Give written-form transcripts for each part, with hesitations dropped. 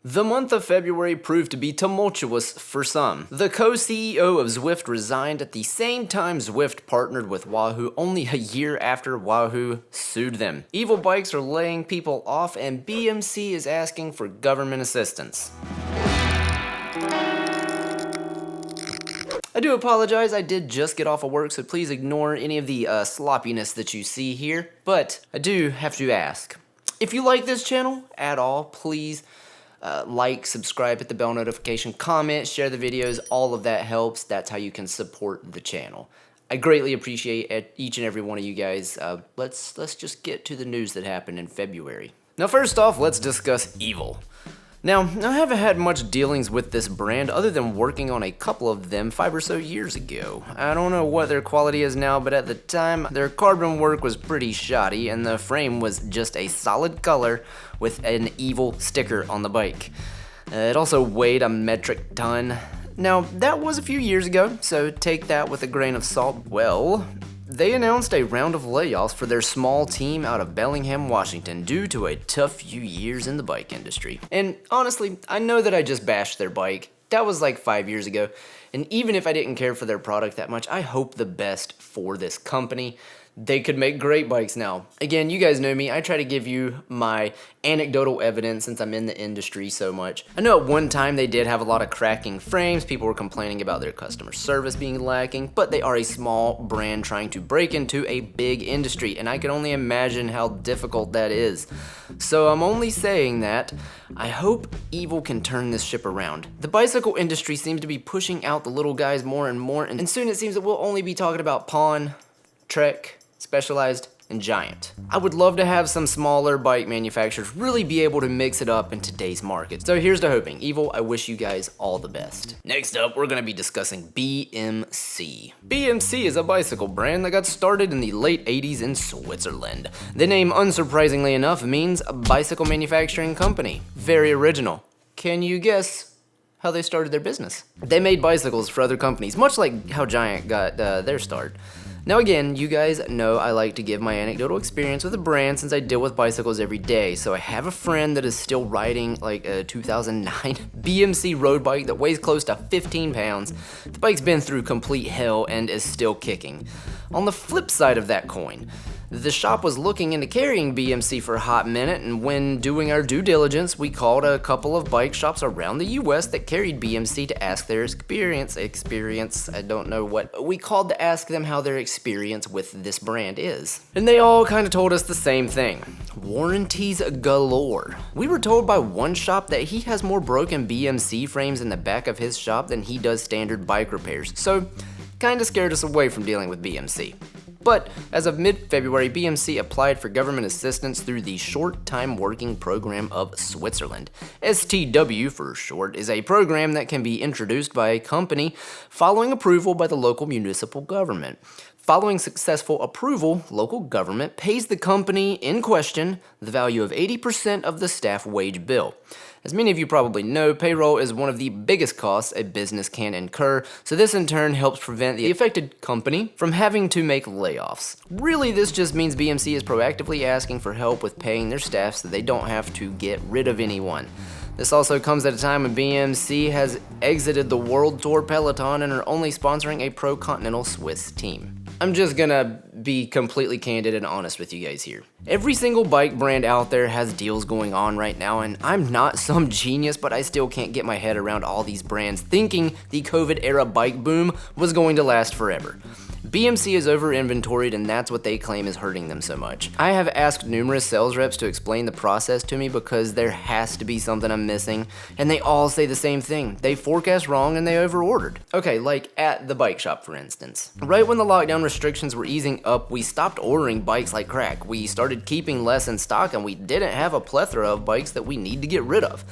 The month of February proved to be tumultuous for some. The co-CEO of Zwift resigned at the same time Zwift partnered with Wahoo only a year after Wahoo sued them. Evil bikes are laying people off and BMC is asking for government assistance. I do apologize, I did just get off of work, so please ignore any of the sloppiness that you see here. But I do have to ask, if you like this channel at all, please like, subscribe, hit the bell notification, comment, share the videos, all of that helps. That's how you can support the channel. I greatly appreciate each and every one of you guys. Let's just get to the news that happened in February. Now first off, let's discuss Evil. Now, I haven't had much dealings with this brand other than working on a couple of them 5 or so years ago. I don't know what their quality is now, but at the time, their carbon work was pretty shoddy and the frame was just a solid color with an Evil sticker on the bike. It also weighed a metric ton. Now, that was a few years ago, so take that with a grain of salt. Well, they announced a round of layoffs for their small team out of Bellingham, Washington due to a tough few years in the bike industry. And honestly, I know that I just bashed their bike. That was like 5 years ago. And even if I didn't care for their product that much, I hope the best for this company. They could make great bikes now. Again, you guys know me. I try to give you my anecdotal evidence since I'm in the industry so much. I know at one time they did have a lot of cracking frames. People were complaining about their customer service being lacking, but they are a small brand trying to break into a big industry, and I can only imagine how difficult that is. So I'm only saying that I hope Evil can turn this ship around. The bicycle industry seems to be pushing out the little guys more and more, and soon it seems that we'll only be talking about Pawn, Trek, Specialized, and Giant. I would love to have some smaller bike manufacturers really be able to mix it up in today's market. So here's to hoping. Evil, I wish you guys all the best. Next up, we're gonna be discussing BMC. BMC is a bicycle brand that got started in the late 80s in Switzerland. The name, unsurprisingly enough, means a bicycle manufacturing company. Very original. Can you guess how they started their business? They made bicycles for other companies, much like how Giant got their start. Now again, you guys know I like to give my anecdotal experience with a brand since I deal with bicycles every day. So I have a friend that is still riding like a 2009 BMC road bike that weighs close to 15 pounds. The bike's been through complete hell and is still kicking. On the flip side of that coin, the shop was looking into carrying BMC for a hot minute, and when doing our due diligence, we called a couple of bike shops around the US that carried BMC to ask their experience, I don't know what, we called to ask them how their experience with this brand is. And they all kind of told us the same thing. Warranties galore. We were told by one shop that he has more broken BMC frames in the back of his shop than he does standard bike repairs, so kinda scared us away from dealing with BMC. But as of mid-February, BMC applied for government assistance through the Short Time Working Program of Switzerland. STW for short is a program that can be introduced by a company following approval by the local municipal government. Following successful approval, local government pays the company in question the value of 80% of the staff wage bill. As many of you probably know, payroll is one of the biggest costs a business can incur, so this in turn helps prevent the affected company from having to make layoffs. Really, this just means BMC is proactively asking for help with paying their staff so they don't have to get rid of anyone. This also comes at a time when BMC has exited the World Tour Peloton and are only sponsoring a pro-continental Swiss team. I'm just gonna be completely candid and honest with you guys here. Every single bike brand out there has deals going on right now, and I'm not some genius, but I still can't get my head around all these brands thinking the COVID era bike boom was going to last forever. BMC is over inventoried and that's what they claim is hurting them so much. I have asked numerous sales reps to explain the process to me because there has to be something I'm missing, and they all say the same thing. They forecast wrong and they overordered. Okay, like at the bike shop for instance. Right when the lockdown restrictions were easing up, we stopped ordering bikes like crack. We started keeping less in stock and we didn't have a plethora of bikes that we need to get rid of.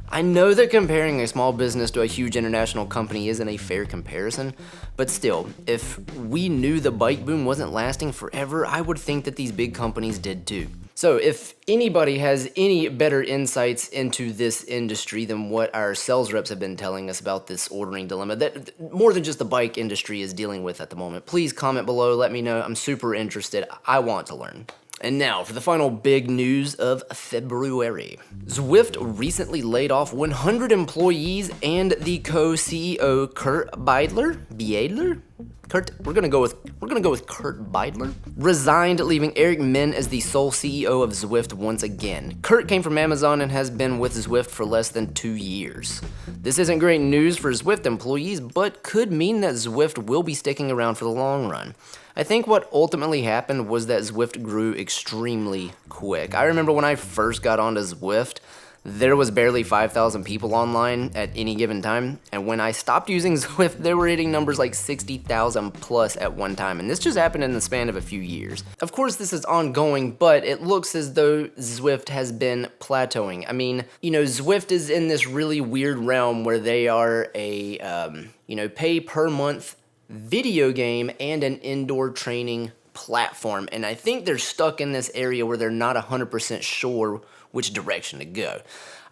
I know that comparing a small business to a huge international company isn't a fair comparison, but still, if we knew the bike boom wasn't lasting forever, I would think that these big companies did too. So if anybody has any better insights into this industry than what our sales reps have been telling us about this ordering dilemma, that more than just the bike industry is dealing with at the moment, please comment below, let me know. I'm super interested. I want to learn. And now for the final big news of February. Zwift recently laid off 100 employees and the co-CEO Kurt Beidler? We're gonna go with Kurt Beidler. Resigned, leaving Eric Min as the sole CEO of Zwift once again. Kurt came from Amazon and has been with Zwift for less than 2 years. This isn't great news for Zwift employees, but could mean that Zwift will be sticking around for the long run. I think what ultimately happened was that Zwift grew extremely quick. I remember when I first got onto Zwift, there was barely 5,000 people online at any given time, and when I stopped using Zwift, they were hitting numbers like 60,000 plus at one time, and this just happened in the span of a few years. Of course, this is ongoing, but it looks as though Zwift has been plateauing. I mean, Zwift is in this really weird realm where they are a, pay per month video game and an indoor training platform, and I think they're stuck in this area where they're not 100% sure which direction to go.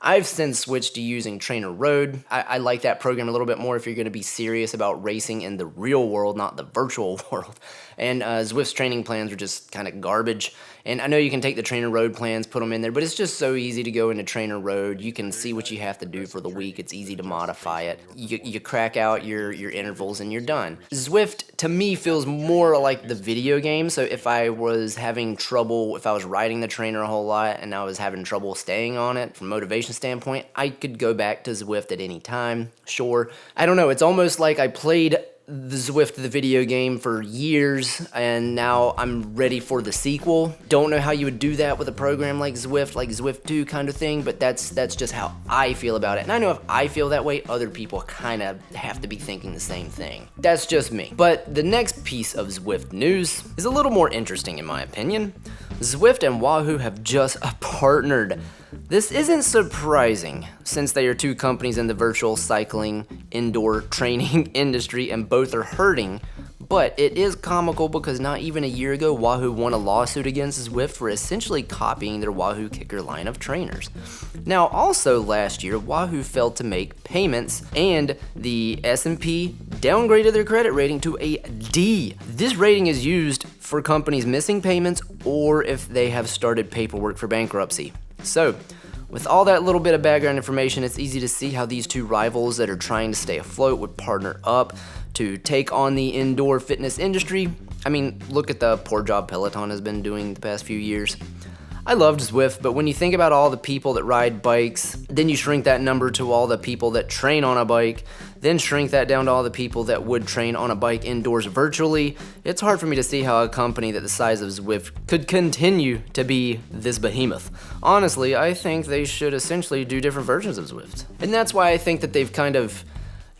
I've since switched to using Trainer Road. I like that program a little bit more if you're going to be serious about racing in the real world, not the virtual world. And Zwift's training plans are just kind of garbage. And I know you can take the Trainer Road plans, put them in there, but it's just so easy to go into Trainer Road. You can see what you have to do for the week. It's easy to modify it. You crack out your intervals and you're done. Zwift, to me, feels more like the video game. So if I was riding the trainer a whole lot and I was having trouble staying on it from a motivation standpoint, I could go back to Zwift at any time. Sure. I don't know. It's almost like I played the Zwift, the video game, for years, and now I'm ready for the sequel. Don't know how you would do that with a program like Zwift 2 kind of thing, but that's just how I feel about it. And I know if I feel that way, other people kind of have to be thinking the same thing. That's just me. But the next piece of Zwift news is a little more interesting in my opinion. Zwift and Wahoo have just partnered. This isn't surprising, since they are two companies in the virtual cycling indoor training industry and both are hurting, but it is comical because not even a year ago, Wahoo won a lawsuit against Zwift for essentially copying their Wahoo Kicker line of trainers. Now, also last year, Wahoo failed to make payments and the S&P downgraded their credit rating to a D. This rating is used for companies missing payments or if they have started paperwork for bankruptcy. So, with all that little bit of background information, it's easy to see how these two rivals that are trying to stay afloat would partner up to take on the indoor fitness industry. I mean, look at the poor job Peloton has been doing the past few years. I loved Zwift, but when you think about all the people that ride bikes, then you shrink that number to all the people that train on a bike, then shrink that down to all the people that would train on a bike indoors virtually, it's hard for me to see how a company that the size of Zwift could continue to be this behemoth. Honestly, I think they should essentially do different versions of Zwift. And that's why I think that they've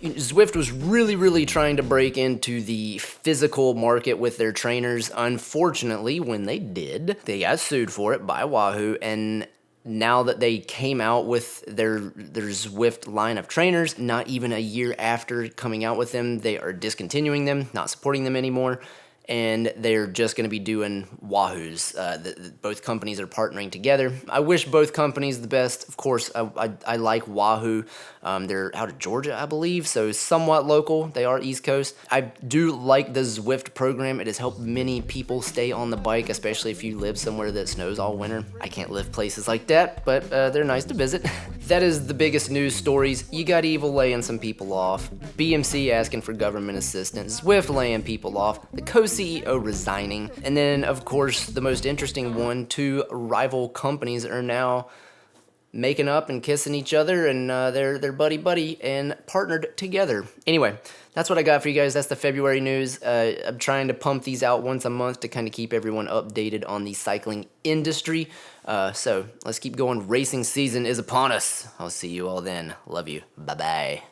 Zwift was really trying to break into the physical market with their trainers. Unfortunately, when they did, they got sued for it by Wahoo, and now that they came out with their Zwift line of trainers, not even a year after coming out with them, they are discontinuing them, not supporting them anymore. And they're just going to be doing Wahoo's. Both companies are partnering together. I wish both companies the best. Of course, I like Wahoo. They're out of Georgia, I believe, so somewhat local. They are East Coast. I do like the Zwift program. It has helped many people stay on the bike, especially if you live somewhere that snows all winter. I can't live places like that, but they're nice to visit. That is the biggest news stories. You got Evil laying some people off, BMC asking for government assistance, Zwift laying people off, the co-CEO resigning, and then, of course, the most interesting one, two rival companies are now making up and kissing each other, and they're buddy and partnered together. Anyway, that's what I got for you guys. That's the February news. I'm trying to pump these out once a month to kind of keep everyone updated on the cycling industry. So let's keep going. Racing season is upon us. I'll see you all then. Love you. Bye-bye.